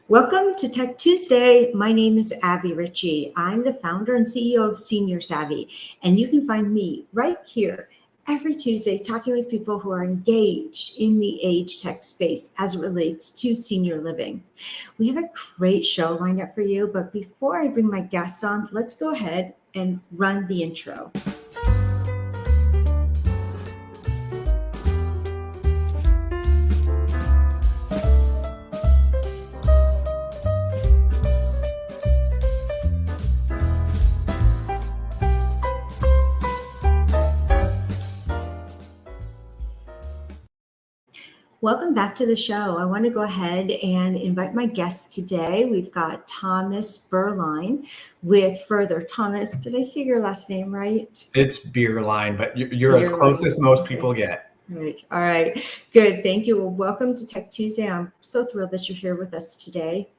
Welcome to Tech Tuesday. My name is Abbie Richie. I'm the founder and CEO of Senior Savvy, and you can find me right here every Tuesday talking with people who are engaged in the age tech space as it relates to senior living. We have a great show lined up for you, but before I bring my guests on, let's go ahead and run the intro. Welcome back to the show. I want to go ahead and invite my guest today. We've got Thomas Bierlein with Further. Thomas, did I say your last name right? It's Bierlein, but you're as close as most people get. Right. All right. Good. Thank you. Well, welcome to Tech Tuesday. I'm so thrilled that you're here with us today.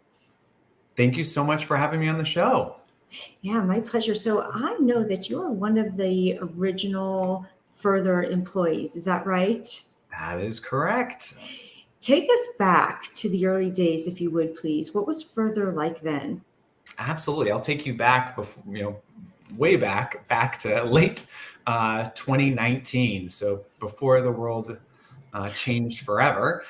Thank you so much for having me on the show. Yeah, my pleasure. So I know that you're one of the original Further employees. Is that right? That is correct. Take us back to the early days, if you would, please. What was Further like then? Absolutely. I'll take you back, way back to late 2019. So before the world changed forever.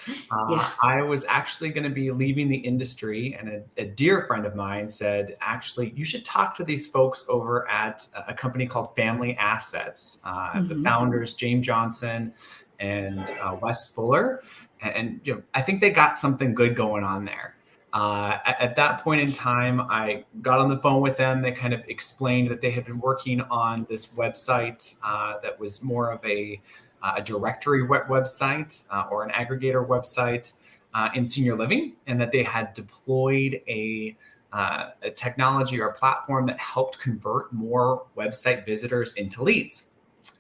I was actually going to be leaving the industry, and a dear friend of mine said, actually, you should talk to these folks over at a company called Family Assets. The founders, James Johnson and Wes Fuller. And I think they got something good going on there. At that point in time, I got on the phone with them. They kind of explained that they had been working on this website that was more of a directory website or an aggregator website in senior living, and that they had deployed a technology or a platform that helped convert more website visitors into leads.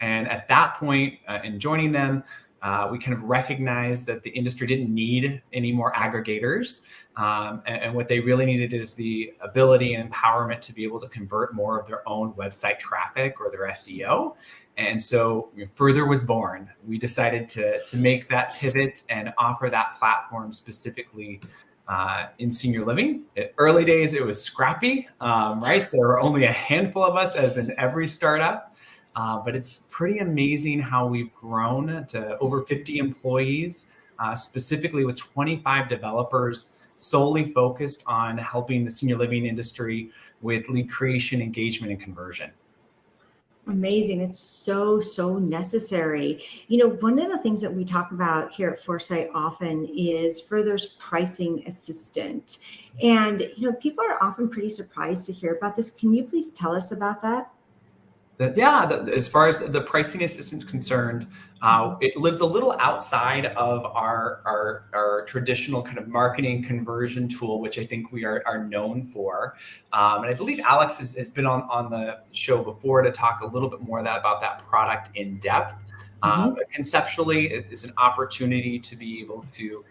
And at that point, in joining them, we kind of recognized that the industry didn't need any more aggregators. And what they really needed is the ability and empowerment to be able to convert more of their own website traffic or their SEO. And so Further was born. We decided to make that pivot and offer that platform specifically in senior living. Early days, it was scrappy, right? There were only a handful of us, as in every startup. But it's pretty amazing how we've grown to over 50 employees, specifically with 25 developers solely focused on helping the senior living industry with lead creation, engagement, and conversion. Amazing. It's so necessary. One of the things that we talk about here at Foresight often is Further's pricing assistant. And, people are often pretty surprised to hear about this. Can you please tell us about that? As far as the pricing assistance concerned, it lives a little outside of our traditional kind of marketing conversion tool, which I think we are known for. And I believe Alex has been on the show before to talk a little bit more about that product in depth. But conceptually, it is an opportunity to be able to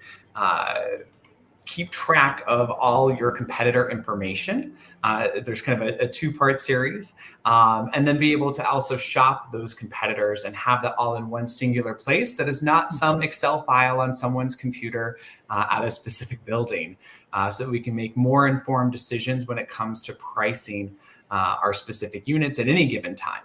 keep track of all your competitor information. There's kind of a two-part series, and then be able to also shop those competitors and have that all in one singular place that is not some Excel file on someone's computer at a specific building, so that we can make more informed decisions when it comes to pricing our specific units at any given time.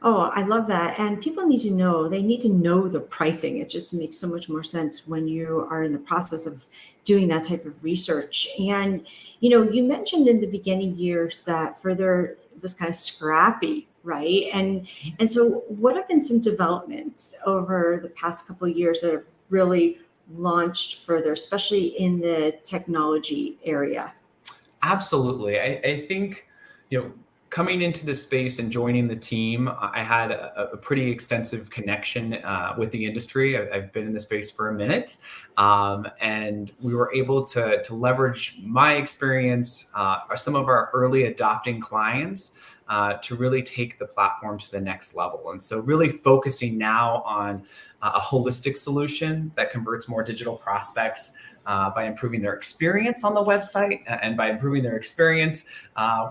Oh, I love that. And people need to know, they need to know the pricing. It just makes so much more sense when you are in the process of doing that type of research. And, you mentioned in the beginning years that Further was kind of scrappy, right? And so what have been some developments over the past couple of years that have really launched Further, especially in the technology area? Absolutely. I think, coming into the space and joining the team, I had a pretty extensive connection with the industry. I've been in the space for a minute, and we were able to leverage my experience, some of our early adopting clients, to really take the platform to the next level. And so really focusing now on a holistic solution that converts more digital prospects by improving their experience on the website. And by improving their experience,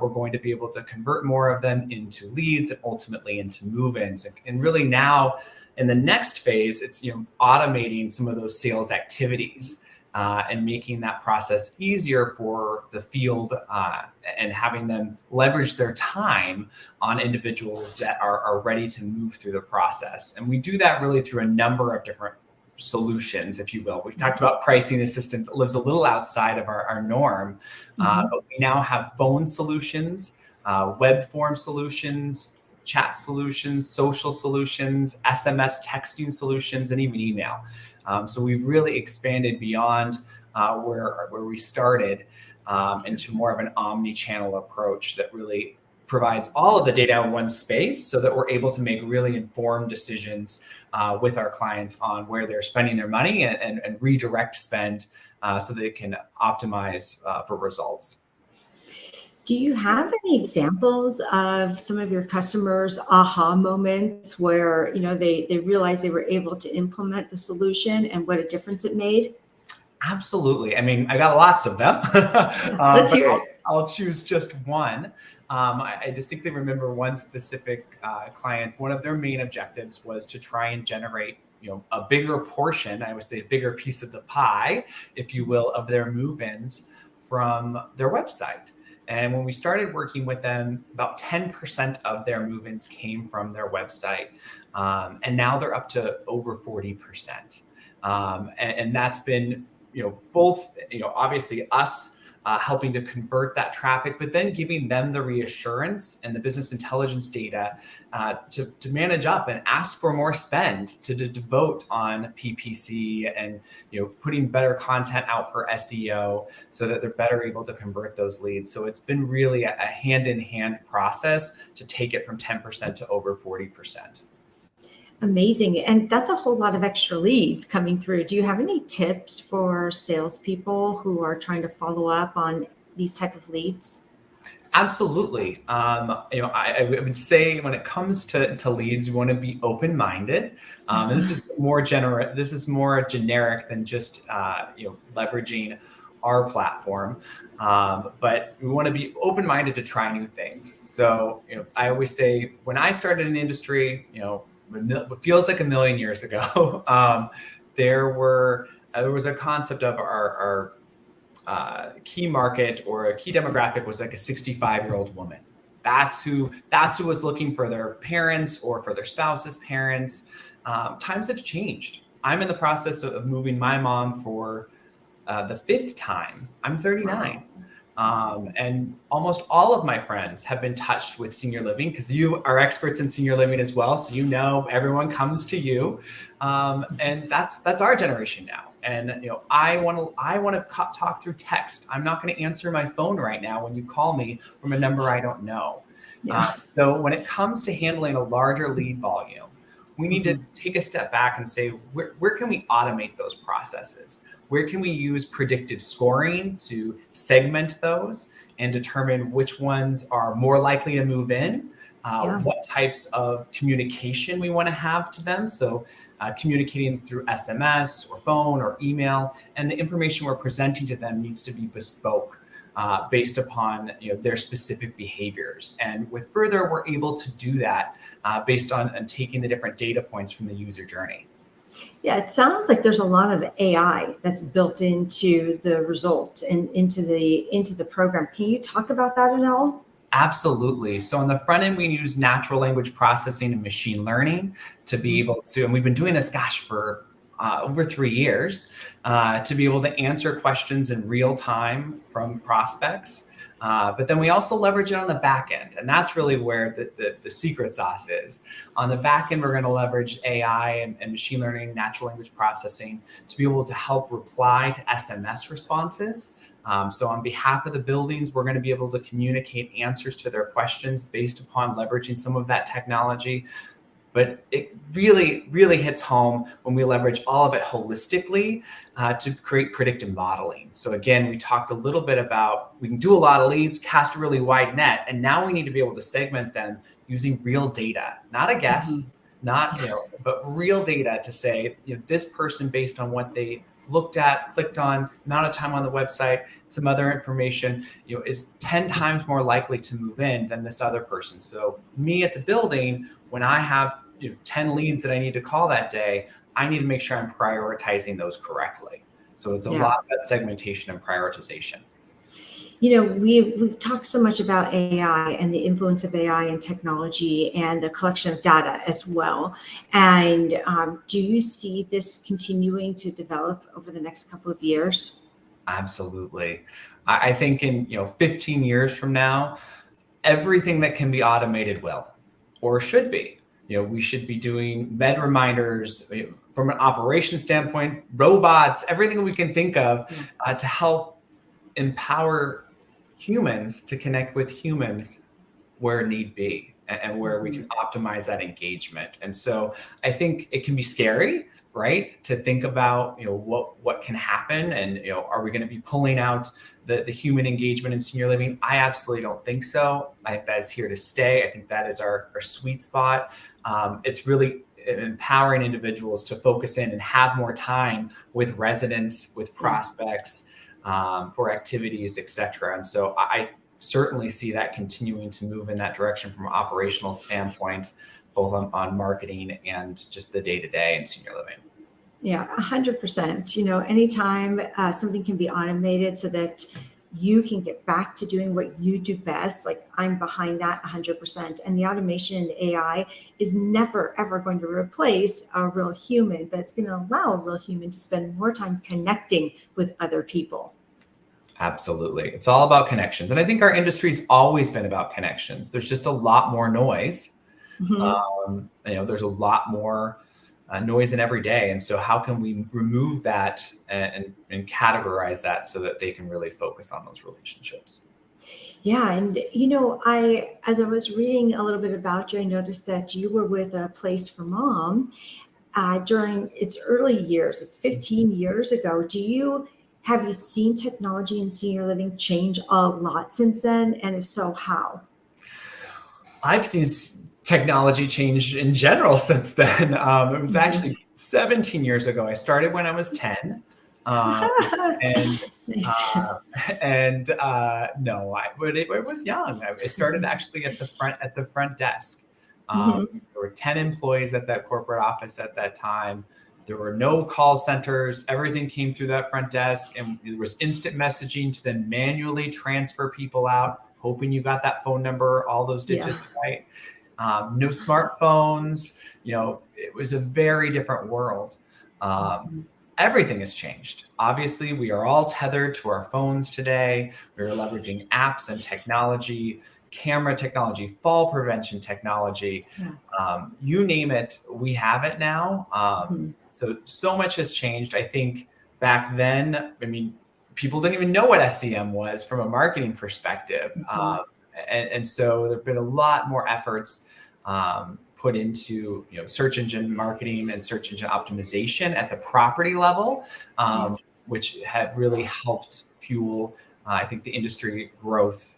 we're going to be able to convert more of them into leads and ultimately into move-ins. And really now in the next phase, it's automating some of those sales activities. and making that process easier for the field and having them leverage their time on individuals that are ready to move through the process. And we do that really through a number of different solutions, if you will. We've talked about pricing assistant that lives a little outside of our norm, but we now have phone solutions, web form solutions, chat solutions, social solutions, SMS texting solutions, and even email. So we've really expanded beyond where we started into more of an omni-channel approach that really provides all of the data in one space so that we're able to make really informed decisions with our clients on where they're spending their money and redirect spend so they can optimize for results. Do you have any examples of some of your customers' aha moments where, they realized they were able to implement the solution and what a difference it made? Absolutely. I mean, I got lots of them. Let's hear it. I'll choose just one. I distinctly remember one specific client. One of their main objectives was to try and generate, a bigger portion, I would say a bigger piece of the pie, if you will, of their move-ins from their website. And when we started working with them, about 10% of their move-ins came from their website. And now they're up to over 40%. And that's been, both, obviously us helping to convert that traffic, but then giving them the reassurance and the business intelligence data to manage up and ask for more spend to devote on PPC and putting better content out for SEO so that they're better able to convert those leads. So it's been really a hand-in-hand process to take it from 10% to over 40%. Amazing. And that's a whole lot of extra leads coming through. Do you have any tips for salespeople who are trying to follow up on these type of leads? Absolutely. I would say when it comes to leads, you want to be open-minded. And this is more generic than just leveraging our platform. But we want to be open-minded to try new things. So I always say when I started in the industry, it feels like a million years ago, there was a concept of our key market or a key demographic was like a 65-year-old woman. That's who was looking for their parents or for their spouse's parents. Times have changed. I'm in the process of moving my mom for the 5th time. I'm 39. And almost all of my friends have been touched with senior living because you are experts in senior living as well. So everyone comes to you, and that's our generation now. And I want to talk through text. I'm not going to answer my phone right now when you call me from a number I don't know. Yeah. So when it comes to handling a larger lead volume, we need to take a step back and say where can we automate those processes? Where can we use predictive scoring to segment those and determine which ones are more likely to move in? What types of communication we want to have to them. So communicating through SMS or phone or email, and the information we're presenting to them needs to be bespoke based upon their specific behaviors. And with Further, we're able to do that based on taking the different data points from the user journey. Yeah, it sounds like there's a lot of AI that's built into the results and into the program. Can you talk about that at all? Absolutely. So on the front end, we use natural language processing and machine learning to be able to, and we've been doing this, for over 3 years, to be able to answer questions in real time from prospects. But then we also leverage it on the back end. And that's really where the secret sauce is. On the back end, we're going to leverage AI and machine learning, natural language processing to be able to help reply to SMS responses. So on behalf of the buildings, we're going to be able to communicate answers to their questions based upon leveraging some of that technology. But it really, really hits home when we leverage all of it holistically to create predictive modeling. So again, we talked a little bit about we can do a lot of leads, cast a really wide net, and now we need to be able to segment them using real data, not a guess, not but real data to say this person based on what they looked at, clicked on, amount of time on the website, some other information, is 10 times more likely to move in than this other person. So me at the building, when I have 10 leads that I need to call that day, I need to make sure I'm prioritizing those correctly. So it's a Yeah. lot about segmentation and prioritization. We've talked so much about AI and the influence of AI and technology and the collection of data as well. And do you see this continuing to develop over the next couple of years? Absolutely. I think in 15 years from now, everything that can be automated will or should be. We should be doing med reminders from an operation standpoint, robots, everything we can think of to help empower humans to connect with humans where need be and where we can optimize that engagement. And so I think it can be scary, right, to think about what can happen, and are we going to be pulling out the human engagement in senior living? I absolutely don't think so. I think that is here to stay. I think that is our sweet spot. It's really empowering individuals to focus in and have more time with residents, with prospects, for activities, et cetera. And so I certainly see that continuing to move in that direction from an operational standpoint, both on marketing and just the day-to-day in senior living. Yeah, 100%. Anytime something can be automated so that you can get back to doing what you do best, like I'm behind that 100%. And the automation and the AI is never, ever going to replace a real human, but it's going to allow a real human to spend more time connecting with other people. Absolutely. It's all about connections. And I think our industry's always been about connections. There's just a lot more noise. There's a lot more noise in every day. And so how can we remove that and categorize that so that they can really focus on those relationships? Yeah. And, as I was reading a little bit about you, I noticed that you were with a Place for Mom during its early years, like 15 years ago. Have you seen technology in senior living change a lot since then? And if so, how? I've seen technology change in general since then. It was actually 17 years ago. I started when I was 10. And Nice. No, but it was young. I started actually at the front desk. There were 10 employees at that corporate office at that time. There were no call centers. Everything came through that front desk, and there was instant messaging to then manually transfer people out, hoping you got that phone number, all those digits right. No smartphones. It was a very different world. Everything has changed. Obviously, we are all tethered to our phones today. We're leveraging apps and technology, camera technology, fall prevention technology. You name it, we have it now. So much has changed. I think back then, people didn't even know what SEM was from a marketing perspective. And so there've been a lot more efforts put into search engine marketing and search engine optimization at the property level, which have really helped fuel, I think, the industry growth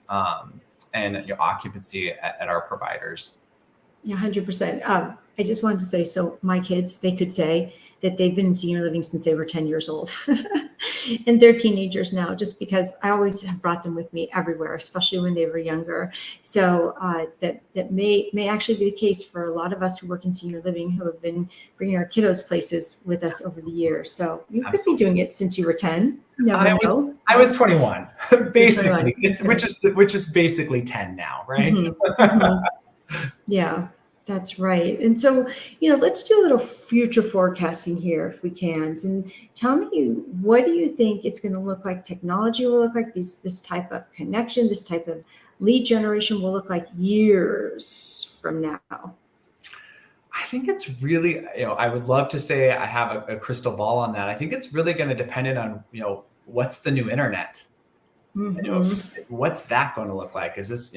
and occupancy at our providers. Yeah, 100%. I just wanted to say, so my kids, they could say that they've been in senior living since they were 10 years old. And they're teenagers now, just because I always have brought them with me everywhere, especially when they were younger. So that may actually be the case for a lot of us who work in senior living, who have been bringing our kiddos places with us over the years. So you could be doing it since you were 10. I was 21, basically, which is basically 10 now, right? Yeah, that's right. And so, let's do a little future forecasting here if we can. And tell me, what do you think it's going to look like? Technology will look like this type of connection, this type of lead generation will look like years from now. I think it's really, I would love to say I have a crystal ball on that. I think it's really going to depend on, what's the new internet? What's that going to look like? Is this,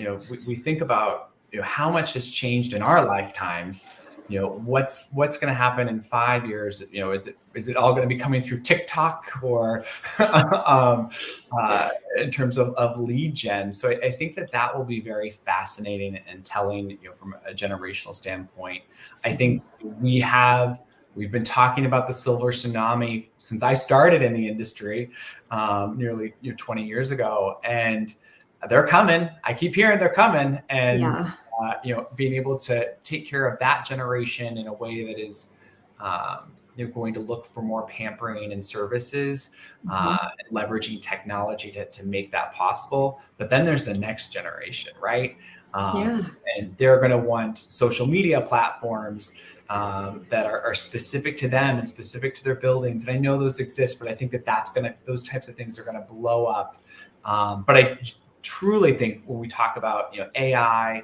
we think about, how much has changed in our lifetimes? What's going to happen in 5 years? Is it all going to be coming through TikTok or in terms of lead gen? So I think that will be very fascinating and telling, from a generational standpoint. I think we've been talking about the silver tsunami since I started in the industry nearly 20 years ago, and they're coming. I keep hearing they're coming, and being able to take care of that generation in a way that is They're going to look for more pampering and services, leveraging technology to make that possible. But then there's the next generation, right? Yeah. And they're going to want social media platforms that are specific to them and specific to their buildings. And I know those exist, but I think those types of things are going to blow up. But I truly think when we talk about, AI,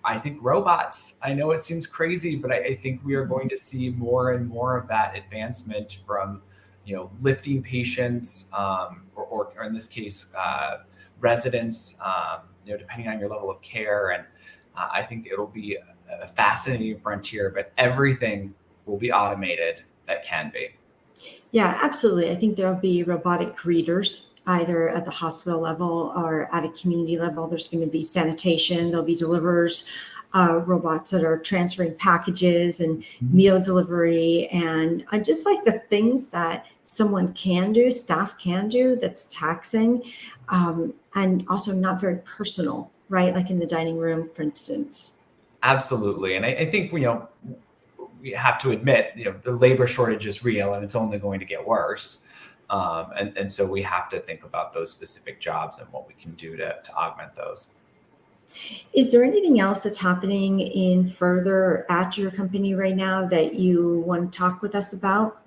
I think robots, I know it seems crazy, but I think we are going to see more and more of that advancement from, lifting patients, or in this case, residents, depending on your level of care. And I think it'll be a fascinating frontier, but everything will be automated that can be. Yeah, absolutely. I think there'll be robotic greeters either at the hospital level or at a community level. There's going to be sanitation, there'll be deliverers, robots that are transferring packages and meal delivery, and just like the things that someone can do, staff can do, that's taxing, and also not very personal, right? Like in the dining room, for instance. Absolutely. And I think, we have to admit, the labor shortage is real and it's only going to get worse. And so we have to think about those specific jobs and what we can do to augment those. Is there anything else that's happening in further at your company right now that you want to talk with us about?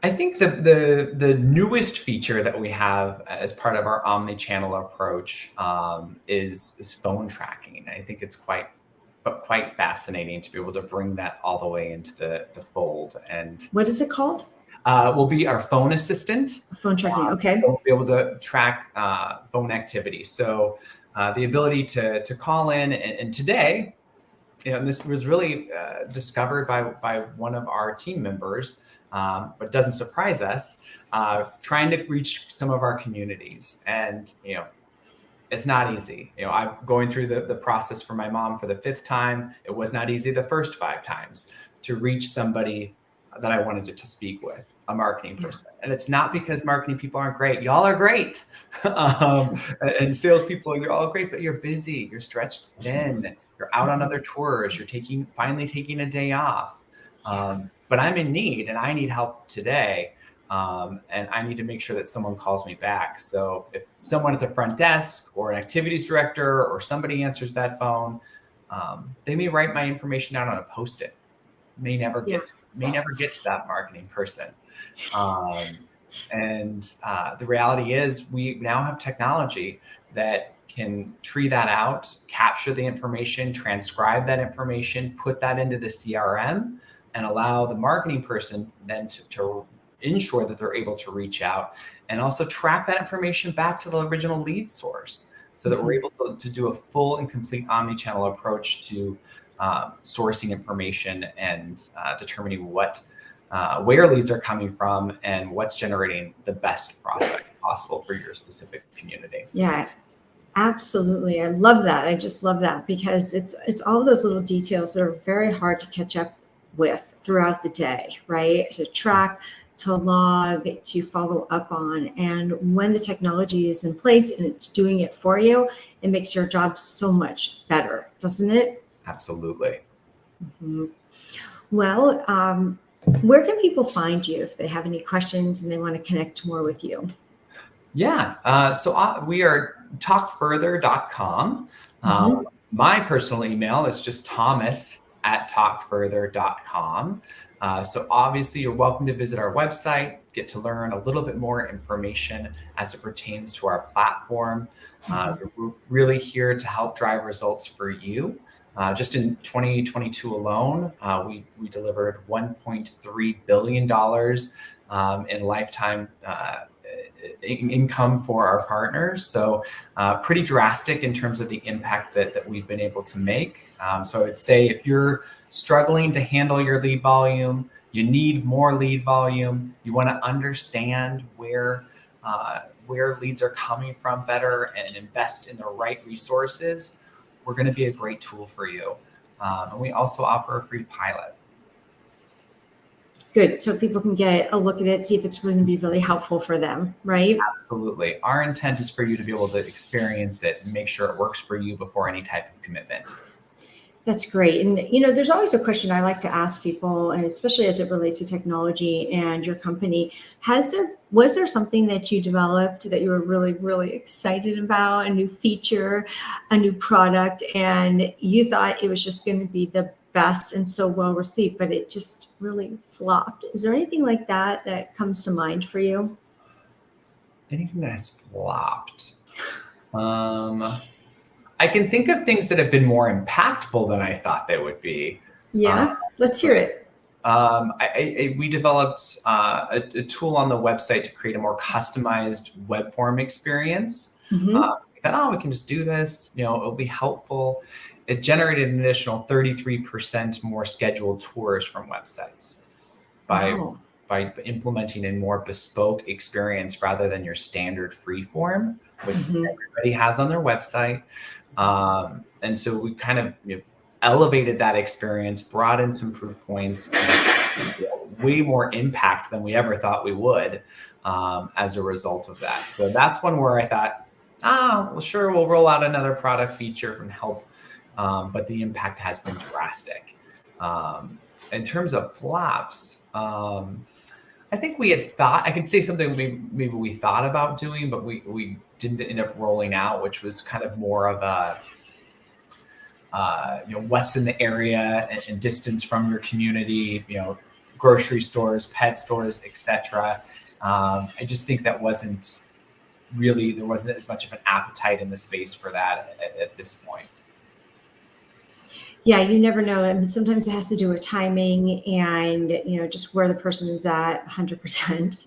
I think the newest feature that we have as part of our omni-channel approach is phone tracking. I think it's quite fascinating to be able to bring that all the way into the fold. And What is it called? will be our phone assistant. Phone tracking. Okay. So we'll be able to track phone activity. So the ability to call in, and today, and this was really discovered by one of our team members, but doesn't surprise us, trying to reach some of our communities. And, it's not easy. I'm going through the process for my mom for the 5th time. It was not easy the first 5 times to reach somebody that I wanted to speak with, a marketing person. And it's not because marketing people aren't great. Y'all are great. And salespeople, you're all great, but you're busy. You're stretched thin. You're out on other tours. You're finally taking a day off. But I'm in need and I need help today. And I need to make sure that someone calls me back. So if someone at the front desk or an activities director or somebody answers that phone, they may write my information down on a Post-it. May never get to that marketing person. And the reality is we now have technology that can tree that out, capture the information, transcribe that information, put that into the CRM, and allow the marketing person then to ensure that they're able to reach out and also track that information back to the original lead source so that we're able to do a full and complete omni-channel approach to sourcing information and determining where leads are coming from and what's generating the best prospect possible for your specific community. Yeah, absolutely. I love that. I just love that because it's all those little details that are very hard to catch up with throughout the day, right? To track, to log, to follow up on. And when the technology is in place and it's doing it for you, it makes your job so much better, doesn't it? Absolutely. Mm-hmm. Well, where can people find you if they have any questions and they want to connect more with you? Yeah. So we are talkfurther.com. My personal email is just thomas@talkfurther.com. So obviously you're welcome to visit our website, get to learn a little bit more information as it pertains to our platform. We're really here to help drive results for you. Just in 2022 alone, we delivered $1.3 billion in lifetime income for our partners. So pretty drastic in terms of the impact that we've been able to make. So I would say if you're struggling to handle your lead volume, you need more lead volume, you want to understand where leads are coming from better and invest in the right resources, we're going to be a great tool for you. And we also offer a free pilot. Good. So people can get a look at it, see if it's going to be really helpful for them, right? Absolutely. Our intent is for you to be able to experience it and make sure it works for you before any type of commitment. That's great. And, there's always a question I like to ask people, and especially as it relates to technology and your company. Was there something that you developed that you were really, really excited about, a new feature, a new product, and you thought it was just going to be the best and so well received, but it just really flopped? Is there anything like that that comes to mind for you? Anything that has flopped? I can think of things that have been more impactful than I thought they would be. Yeah, let's hear it. We developed a tool on the website to create a more customized web form experience. Hmm. We thought, oh, we can just do this. It'll be helpful. It generated an additional 33% more scheduled tours from websites by Wow. by implementing a more bespoke experience rather than your standard free form, which Hmm. everybody has on their website. And so we kind of elevated that experience, brought in some proof points, and way more impact than we ever thought we would as a result of that. So that's one where I thought, well, sure, we'll roll out another product feature and help. But the impact has been drastic. In terms of flops, I think we had thought, I could say something maybe we thought about doing, but we didn't end up rolling out, which was kind of more of a, what's in the area and distance from your community, grocery stores, pet stores, etc. I just think that there wasn't as much of an appetite in the space for that at this point. Yeah, you never know. I mean, sometimes it has to do with timing and, just where the person is at 100%.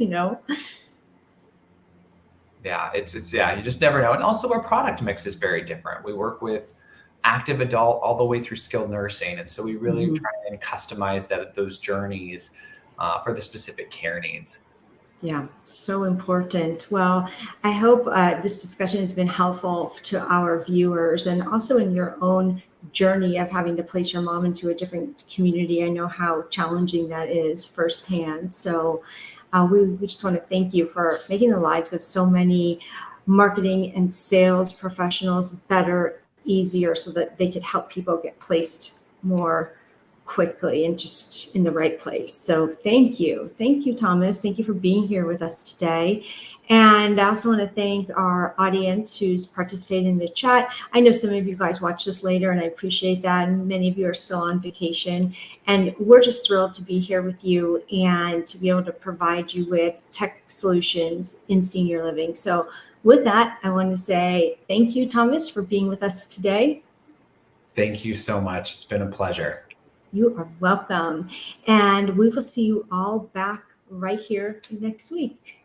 Yeah, yeah, you just never know. And also our product mix is very different. We work with active adult all the way through skilled nursing. And so we really Mhm. try and customize those journeys for the specific care needs. Yeah, so important. Well, I hope this discussion has been helpful to our viewers and also in your own journey of having to place your mom into a different community. I know how challenging that is firsthand. So we just want to thank you for making the lives of so many marketing and sales professionals better, easier, so that they could help people get placed more quickly and just in the right place. So thank you. Thank you, Thomas. Thank you for being here with us today. And I also want to thank our audience who's participated in the chat. I know some of you guys watch this later, and I appreciate that. And many of you are still on vacation. And we're just thrilled to be here with you and to be able to provide you with tech solutions in senior living. So with that, I want to say thank you, Thomas, for being with us today. Thank you so much. It's been a pleasure. You are welcome. And we will see you all back right here next week.